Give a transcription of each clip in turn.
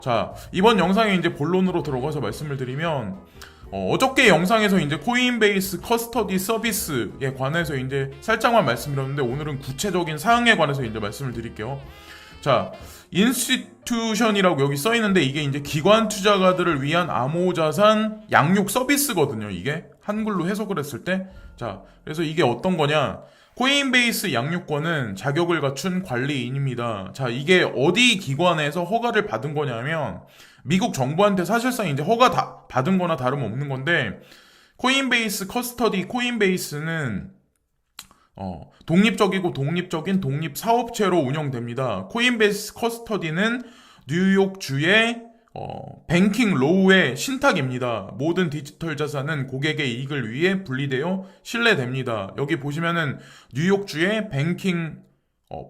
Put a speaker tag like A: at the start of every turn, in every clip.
A: 자, 이번 영상에 이제 본론으로 들어가서 말씀을 드리면, 어저께 영상에서 이제 코인베이스 커스터디 서비스에 관해서 이제 살짝만 말씀드렸는데, 오늘은 구체적인 사항에 관해서 이제 말씀을 드릴게요. 자, 인스티튜션이라고 여기 써 있는데, 이게 이제 기관 투자가들을 위한 암호자산 양육 서비스거든요. 이게 한글로 해석을 했을 때. 자, 그래서 이게 어떤 거냐? 코인베이스 양육권은 자격을 갖춘 관리인입니다. 자, 이게 어디 기관에서 허가를 받은 거냐면 미국 정부한테 사실상 이제 허가 받은 거나 다름없는 건데, 코인베이스 커스터디 코인베이스는 독립적인 독립 사업체로 운영됩니다. 코인베이스 커스터디는 뉴욕주의 뱅킹 로우의 신탁입니다. 모든 디지털 자산은 고객의 이익을 위해 분리되어 신뢰됩니다. 여기 보시면은 뉴욕주의 뱅킹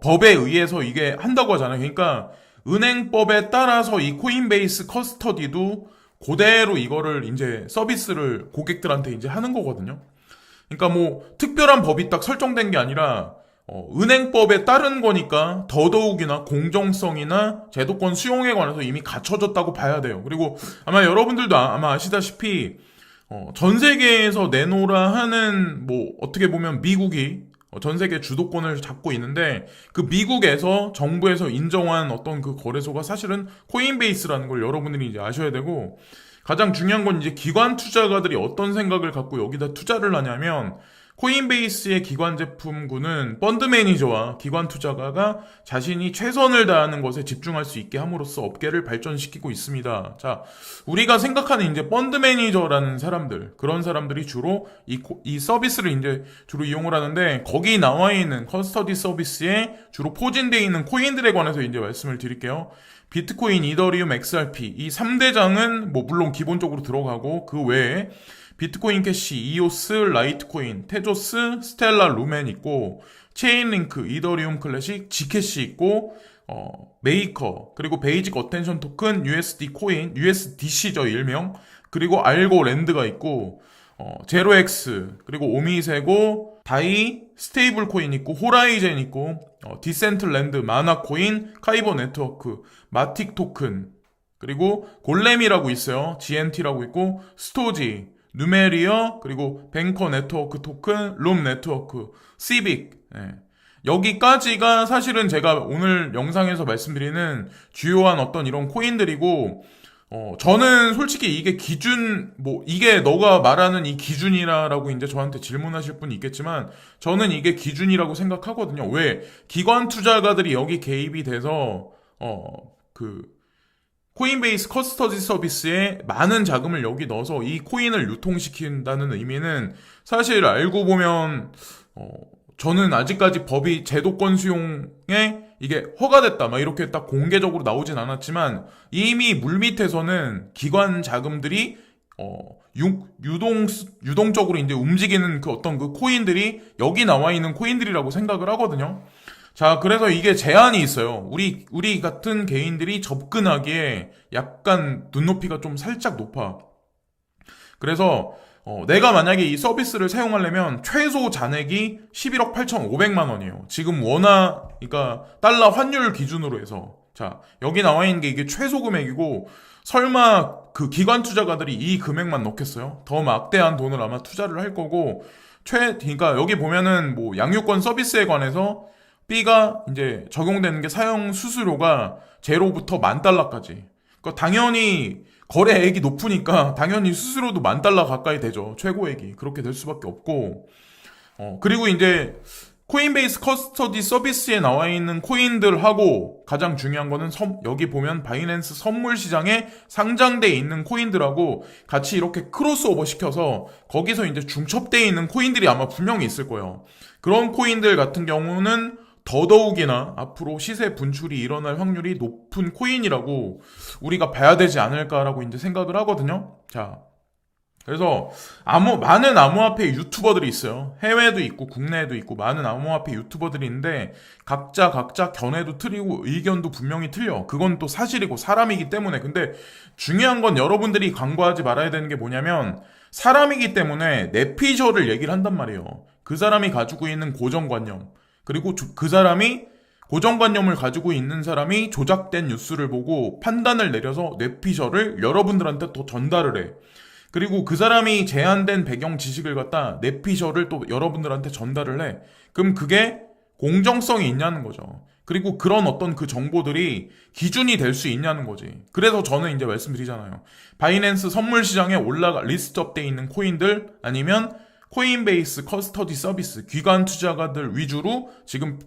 A: 법에 의해서 이게 한다고 하잖아요. 그러니까 은행법에 따라서 이 코인베이스 커스터디도 그대로 이거를 이제 서비스를 고객들한테 이제 하는 거거든요. 그러니까 뭐 특별한 법이 딱 설정된 게 아니라 은행법에 따른 거니까 더더욱이나 공정성이나 제도권 수용에 관해서 이미 갖춰졌다고 봐야 돼요. 그리고 아마 여러분들도 아마 아시다시피 전 세계에서 내놓으라 하는, 뭐 어떻게 보면 미국이 전 세계 주도권을 잡고 있는데, 그 미국에서 정부에서 인정한 어떤 그 거래소가 사실은 코인베이스라는 걸 여러분들이 이제 아셔야 되고, 가장 중요한 건 이제 기관 투자가들이 어떤 생각을 갖고 여기다 투자를 하냐면, 코인베이스의 기관 제품군은 펀드 매니저와 기관 투자가가 자신이 최선을 다하는 것에 집중할 수 있게 함으로써 업계를 발전시키고 있습니다. 자, 우리가 생각하는 이제 펀드 매니저라는 사람들, 그런 사람들이 주로 이 서비스를 이제 주로 이용을 하는데, 거기 나와 있는 커스터디 서비스에 주로 포진되어 있는 코인들에 관해서 이제 말씀을 드릴게요. 비트코인, 이더리움, XRP 이 3대장은 뭐 물론 기본적으로 들어가고, 그 외에 비트코인 캐시, 이오스, 라이트코인, 테조스, 스텔라, 루멘 있고, 체인링크, 이더리움 클래식, 지캐시 있고, 메이커, 그리고 베이직 어텐션 토큰, USD 코인, USDC죠 일명, 그리고 알고 랜드가 있고, 제로엑스, 그리고 오미세고, 다이, 스테이블 코인 있고, 호라이젠 있고, 디센틀랜드, 마나코인, 카이버 네트워크, 마틱 토큰, 그리고 골렘이라고 있어요. GNT라고 있고, 스토지, 누메리어, 그리고 뱅커 네트워크 토큰, 룸 네트워크, 시빅. 여기까지가 사실은 제가 오늘 영상에서 말씀드리는 주요한 어떤 이런 코인들이고, 저는 솔직히 이게 기준, 뭐, 이게 너가 말하는 이 기준이라고 이제 저한테 질문하실 분이 있겠지만, 저는 이게 기준이라고 생각하거든요. 왜? 기관 투자가들이 여기 개입이 돼서, 코인베이스 커스터디 서비스에 많은 자금을 여기 넣어서 이 코인을 유통시킨다는 의미는, 사실 알고 보면 저는 아직까지 법이 제도권 수용에 이게 허가됐다 막 이렇게 딱 공개적으로 나오진 않았지만, 이미 물밑에서는 기관 자금들이 유동적으로 이제 움직이는 그 어떤 그 코인들이 여기 나와 있는 코인들이라고 생각을 하거든요. 자, 그래서 이게 제한이 있어요. 우리 같은 개인들이 접근하기에 약간 눈높이가 좀 살짝 높아. 그래서 내가 만약에 이 서비스를 사용하려면 최소 잔액이 11억 8,500만 원이에요. 지금 그러니까 달러 환율 기준으로 해서. 자, 여기 나와 있는 게 이게 최소 금액이고, 설마 그 기관 투자가들이 이 금액만 넣겠어요? 더 막대한 돈을 아마 투자를 할 거고, 그러니까 여기 보면은 뭐 양육권 서비스에 관해서 B가 이제 적용되는 게 사용 수수료가 제로부터 $10,000까지. 그러니까 당연히 거래액이 높으니까 당연히 수수료도 $10,000 가까이 되죠. 최고액이. 그렇게 될 수밖에 없고. 그리고 이제 코인베이스 커스터디 서비스에 나와 있는 코인들하고 가장 중요한 거는 여기 보면 바이낸스 선물 시장에 상장돼 있는 코인들하고 같이 이렇게 크로스오버 시켜서 거기서 이제 중첩돼 있는 코인들이 아마 분명히 있을 거예요. 그런 코인들 같은 경우는 더더욱이나 앞으로 시세 분출이 일어날 확률이 높은 코인이라고 우리가 봐야 되지 않을까라고 이제 생각을 하거든요. 자, 그래서 많은 암호화폐 유튜버들이 있어요. 해외도 있고 국내에도 있고 많은 암호화폐 유튜버들이 있는데, 각자 견해도 틀리고 의견도 분명히 틀려. 그건 또 사실이고 사람이기 때문에. 근데 중요한 건 여러분들이 간과하지 말아야 되는 게 뭐냐면, 사람이기 때문에 내피셜을 얘기를 한단 말이에요. 그 사람이 가지고 있는 고정관념, 그리고 그 사람이 고정관념을 가지고 있는 사람이 조작된 뉴스를 보고 판단을 내려서 뇌피셜을 여러분들한테 또 전달을 해. 그리고 그 사람이 제한된 배경 지식을 갖다 뇌피셜을 또 여러분들한테 전달을 해. 그럼 그게 공정성이 있냐는 거죠. 그리고 그런 어떤 그 정보들이 기준이 될 수 있냐는 거지. 그래서 저는 이제 말씀드리잖아요. 바이낸스 선물 시장에 리스트업돼 있는 코인들 아니면 코인베이스 커스터디 서비스 기관 투자가들 위주로 지금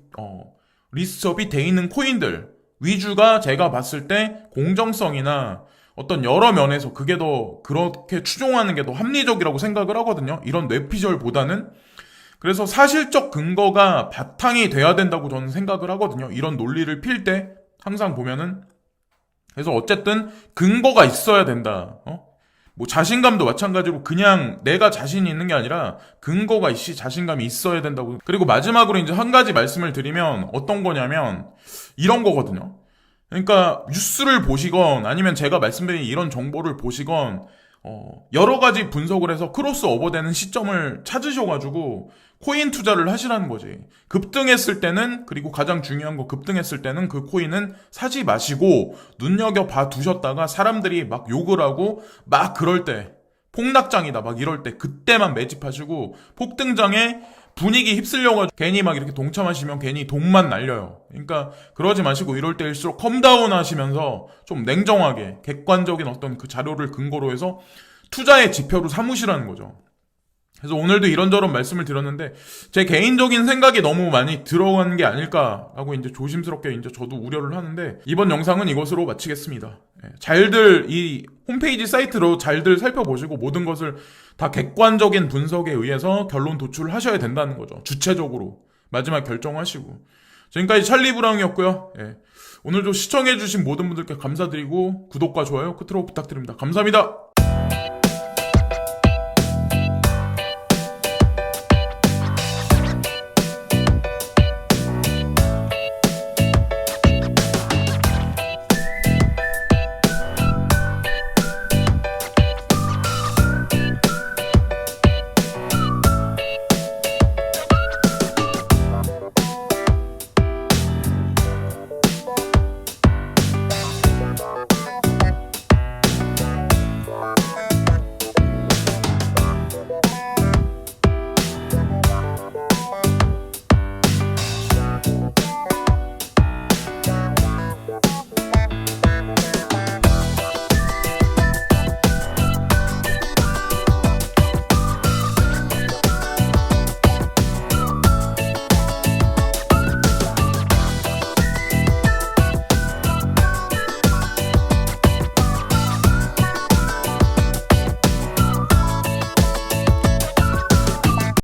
A: 리스트업이 돼 있는 코인들 위주가 제가 봤을 때 공정성이나 어떤 여러 면에서 그게 더 그렇게 추종하는 게 더 합리적이라고 생각을 하거든요. 이런 뇌피셜보다는. 그래서 사실적 근거가 바탕이 돼야 된다고 저는 생각을 하거든요. 이런 논리를 필 때 항상 보면은. 그래서 어쨌든 근거가 있어야 된다. 뭐 자신감도 마찬가지로 그냥 내가 자신이 있는 게 아니라 근거가 있이 자신감이 있어야 된다고. 그리고 마지막으로 이제 한 가지 말씀을 드리면 어떤 거냐면 이런 거거든요. 그러니까 뉴스를 보시건 아니면 제가 말씀드린 이런 정보를 보시건 여러 가지 분석을 해서 크로스오버되는 시점을 찾으셔가지고 코인 투자를 하시라는 거지. 급등했을 때는, 그리고 가장 중요한 거 급등했을 때는 그 코인은 사지 마시고 눈여겨봐 두셨다가 사람들이 막 욕을 하고 막 그럴 때 폭락장이다 막 이럴 때 그때만 매집하시고 폭등장에 분위기 휩쓸려가지고 괜히 막 이렇게 동참하시면 괜히 돈만 날려요. 그러니까 그러지 마시고 이럴 때일수록 컴다운 하시면서 좀 냉정하게 객관적인 어떤 그 자료를 근거로 해서 투자의 지표로 삼으시라는 거죠. 그래서 오늘도 이런저런 말씀을 드렸는데 제 개인적인 생각이 너무 많이 들어간 게 아닐까라고 이제 조심스럽게 이제 저도 우려를 하는데 이번 영상은 이것으로 마치겠습니다. 잘들 이 홈페이지 사이트로 잘들 살펴보시고 모든 것을 다 객관적인 분석에 의해서 결론 도출하셔야 된다는 거죠. 주체적으로 마지막 결정하시고. 지금까지 찰리브라운이었고요. 오늘도 시청해주신 모든 분들께 감사드리고 구독과 좋아요 끝으로 부탁드립니다. 감사합니다.